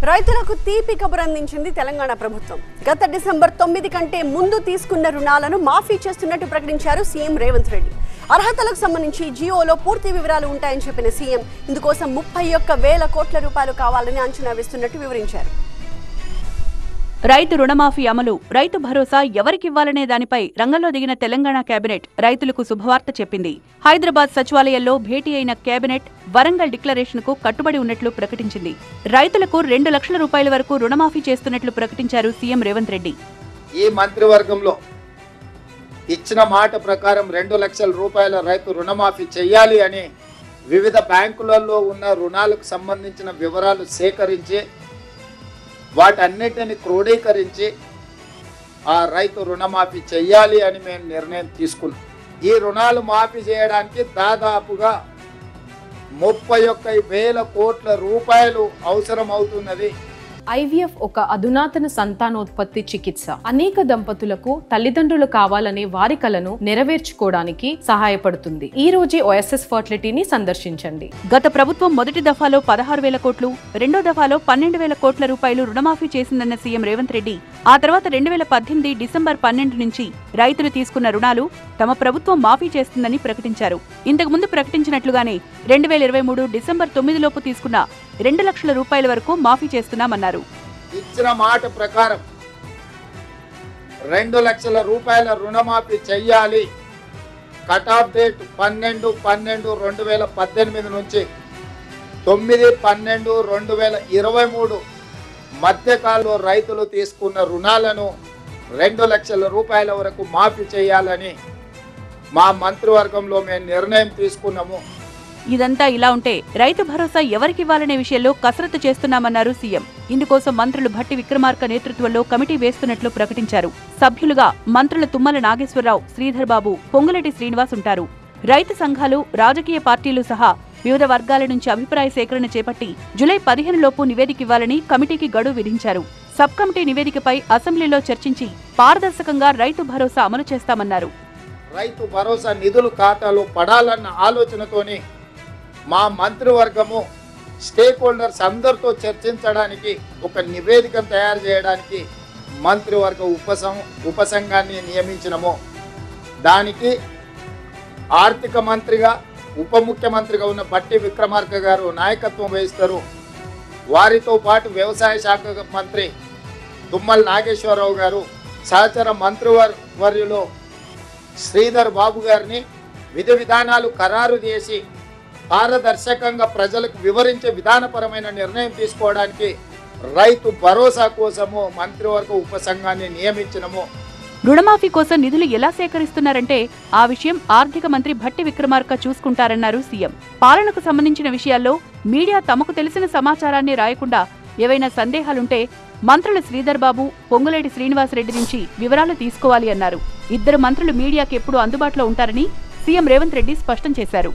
రైతులకు తీపి కబురు అందించింది తెలంగాణ ప్రభుత్వం. గత డిసెంబర్ 9 కంటే ముందు తీసుకున్న రుణాలను మాఫీ చేస్తున్నట్టు ప్రకటించారు సీఎం రేవంత్ రెడ్డి. అర్హతలకు సంబంధించి జియోలో పూర్తి వివరాలు ఉంటాయని చెప్పిన సీఎం ఇందుకోసం 31,000 కోట్ల రూపాయలు కావాలని అంచనా వేస్తున్నట్టు వివరించారు. రైతు రుణమాఫీ అమలు, రైతు భరోసా ఎవరికివ్వాలనే దానిపై రంగంలో దిగిన తెలంగాణ కేబినెట్ రైతులకు శుభవార్త చెప్పింది. హైదరాబాద్ సచివాలయంలో భేటీ అయిన కేబినెట్ వరంగల్ డిక్లరేషన్కు కట్టుబడి ఉన్నట్లు ప్రకటించింది. రైతులకు 2 లక్షల రూపాయల వరకు రుణమాఫీ చేస్తున్నట్లు ప్రకటించారు సీఎం రేవంత్ రెడ్డి. ఈ మంత్రివర్గంలో ఇచ్చిన మాట ప్రకారం 2 లక్షల రూపాయల రైతు రుణమాఫీ చేయాలి అని వివిధ బ్యాంకులలో ఉన్న రుణాలకు సంబంధించిన వివరాలు సేకరించి వాటన్నిటిని క్రోడీకరించి ఆ రైతు రుణమాఫీ చెయ్యాలి అని మేము నిర్ణయం తీసుకున్నాం. ఈ రుణాలు మాఫీ చేయడానికి దాదాపుగా 31,000 కోట్ల రూపాయలు అవసరం అవుతున్నది. ఐవీఎఫ్ ఒక అధునాతన సంతానోత్పత్తి చికిత్స. అనేక దంపతులకు తల్లిదండ్రులు కావాలనే వారి కలను నెరవేర్చుకోవడానికి సహాయపడుతుంది. ఈ రోజే ఓఎస్ఎస్ ఫర్టిలిటీని సందర్శించండి. గత ప్రభుత్వం మొదటి దఫాలో 16,000 కోట్లు, రెండో దఫాలో 12,000 కోట్ల రూపాయలు రుణమాఫీ చేసిందన్న సీఎం రేవంత్ రెడ్డి ఆ తర్వాత 2018 డిసెంబర్ 12 నుంచి రైతులు తీసుకున్న రుణాలు తమ ప్రభుత్వం మాఫీ చేస్తుందని ప్రకటించారు. ఇంతకుముందు ప్రకటించినట్లుగానే 2023 డిసెంబర్ 9 లోపు తీసుకున్న 2 లక్షల రూపాయల వరకు మాఫీ చేస్తున్నామన్నారు. ఇచ్చిన మాట ప్రకారం 2 లక్షల రూపాయల రుణమాఫీ చెయ్యాలి. కట్ ఆఫ్ డేట్ 12/12/2018 నుంచి 9/12/2023 మధ్యకాలంలో రైతులు తీసుకున్న రుణాలను 2 లక్షల రూపాయల వరకు మాఫీ చేయాలని మా మంత్రివర్గంలో మేము నిర్ణయం తీసుకున్నాము. ఇదంతా ఇలా ఉంటే రైతు భరోసా ఎవరికివ్వాలనే విషయంలో కసరత్తు చేస్తున్నామన్నారు సీఎం. ఇందుకోసం మంత్రులు భట్టి విక్రమార్క నేతృత్వంలో కమిటీ వేస్తున్నట్లు ప్రకటించారు. సభ్యులుగా మంత్రుల తుమ్మల నాగేశ్వరరావు, శ్రీధర్ బాబు, పొంగులేటి శ్రీనివాస్ ఉంటారు. రైతు సంఘాలు, రాజకీయ పార్టీలు సహా వివిధ వర్గాల నుంచి అభిప్రాయ సేకరణ చేపట్టి జూలై 15 లోపు నివేదికివ్వాలని కమిటీకి గడువు విధించారు. సబ్ కమిటీ నివేదికపై అసెంబ్లీలో చర్చించి పారదర్శకంగా రైతు భరోసా అమలు చేస్తామన్నారు. రైతు భరోసా నిధులు ఖాతాలో పడాలన్న ఆలోచనతోనే మా మంత్రివర్గము స్టేక్ హోల్డర్స్ అందరితో చర్చించడానికి ఒక నివేదికను తయారు చేయడానికి మంత్రివర్గ ఉపసంఘాన్ని నియమించినము. దానికి ఆర్థిక మంత్రిగా, ఉప ముఖ్యమంత్రిగా ఉన్న భట్టి విక్రమార్క గారు నాయకత్వం వహిస్తారు. వారితో పాటు వ్యవసాయ శాఖ మంత్రి తుమ్మల నాగేశ్వరరావు గారు, సహచర మంత్రివర్యులో శ్రీధర్ బాబు గారిని విధి విధానాలు ఖరారు చేసి పారదర్శకంగా ప్రజలకు వివరించే విధానపరమైన నిర్ణయం తీసుకోవడానికి రైతు భరోసా కోసము మంత్రివర్గ ఉపసంఘాన్ని నియమించినము. రుణమాఫీ కోసం నిధులు ఎలా సేకరిస్తున్నారంటే ఆ విషయం ఆర్థిక మంత్రి భట్టి విక్రమార్క చూసుకుంటారన్నారు సీఎం. పాలనకు సంబంధించిన విషయాల్లో మీడియా తమకు తెలిసిన సమాచారాన్ని రాయకుండా ఏవైనా సందేహాలుంటే మంత్రులు శ్రీధర్ బాబు, పొంగులేటి శ్రీనివాసరెడ్డి నుంచి వివరాలు తీసుకోవాలి అన్నారు. 2 మంత్రులు మీడియాకి ఎప్పుడూ అందుబాటులో ఉంటారని సీఎం రేవంత్ రెడ్డి స్పష్టం చేశారు.